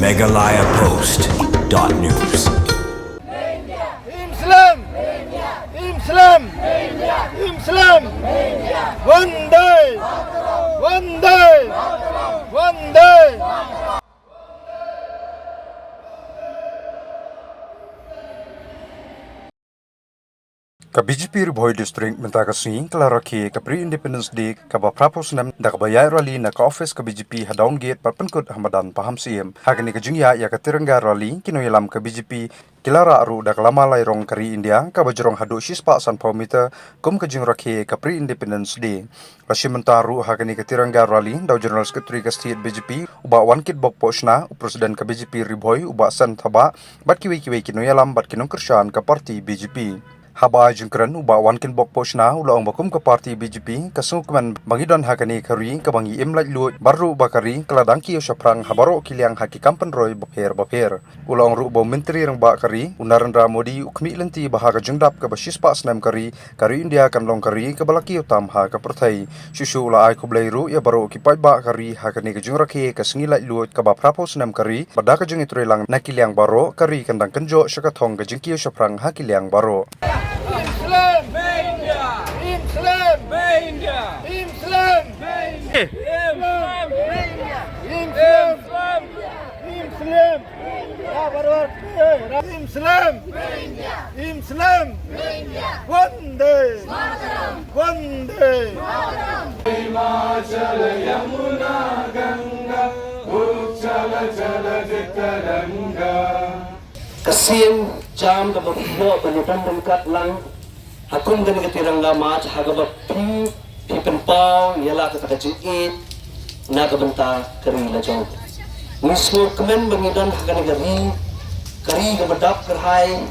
megalayapost.news. Islam, Islam, Islam, one day, one day, one day. Ka BJP Riboy District mentakasi kelaraki ka pre-independence day ka bapropos nam da kabayay rally na ka office ka BJP hadawn gate patpenkut Hamadan paham siem hagani ka jingya ya ka tirangga rally kinoyalam ka BJP kilara aru da kalama layrong kari India ka bajrong hadu shispa san paumita kum ka jingraki ka pre-independence day Rashi mentaru hagani ka tirangga rally daw general secretary ka state BJP uba wankit bok posna presiden ka BJP Riboy uba san thaba bat kiwi kinoyalam bat kinong kersyan ka parti BJP Haba jengkeran uba wankin bok posna ulaong bakum ke parti BJP kasungkuman bangidan hakani kari kabangi imlaj lu baru bakari keladangki usaprang habaro kiliang haki kampen roy baper ulaong ru bau menteri rang bakari Narendra Modi ukmi lenti bahaga jengdap ke basis pak senam kari India kan long kari ke balaki utam ha ke pertai susu ula ai kublai ru ya baru kipai bakari hakani ke jengraki ke sengilaj lu ke baprapo senam kari pada ke jengi lang nakiliang baro kari kandang kenjo syakatong ke jengki usaprang hakiliang baro Islam, Islam, Islam, Islam, Islam, ya baru Islam, Islam, one day, one day. Himachal Yamuna Ganga, Uchala Chala Jitaranga. Kasim jam ka bagbo banitan dengkat lang hakum gani katirang lamat hagaba pipenpaw yala ka takajit na kabanta kari la jong mismo kemen bangidan hagani kari gabadap kerhai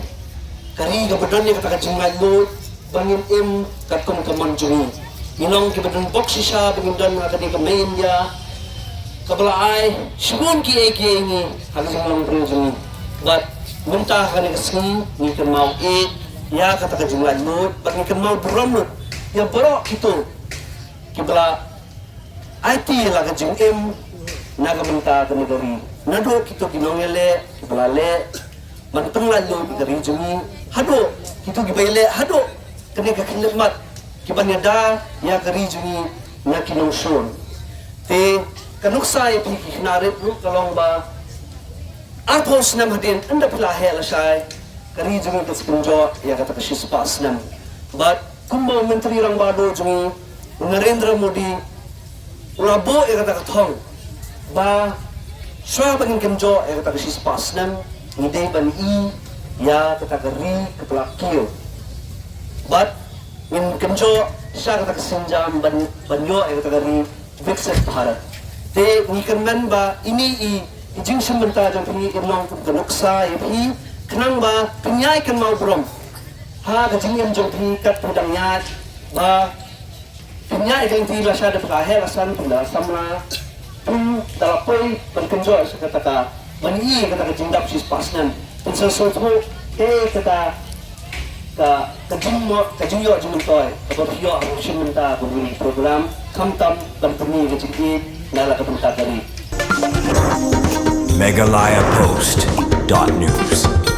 kari gabadan ni katakajingal lo bangin im katkum kamanjungi inong kibadan boksisa bangidan hagani kamain ya kabalaay shibun ki ni hagani lang prinjungi but mentah kan kesini ni mau ya kata kejumlah lut bagi mau berom lut ya berok gitu kibla IT lah kejung naga mentah kan dari nado gitu ginongele kibla le manteng lalu dari jungi hado gitu gibaile hado kene kakilemat kibanyada ya kari jungi na kinongson te kanuksa ya pikir narit lu kalong ba Arpos nam hadin anda pula hela syai kari jungi ke sekunjo ya kata ke shispas nam but kumba menteri rang bado jungi Narendra Modi rabo ya kata ke thong ba syua bangin kenjo ya kata ke shispas nam ngidei ban ya kata ke ri kepala kio but min kenjo syua kata ke senjam banyo ya kata ke ri Viksit Bharat te ngikan ba ini ijing sementara jang pini irnong kanuksa ipi kenang ba penyai kan mau brom ha kajing yang jong pini kat pedangnya ba penyai kan ti la syada pahel asan pula samla dalapoi penkenjo sekata bani kata kajing dap sis pasnan pensesuatu kata kajing yo jumentoy atau yo sementara beri program kamtam dan peni kajing nala kapenta kali megalayapost.news.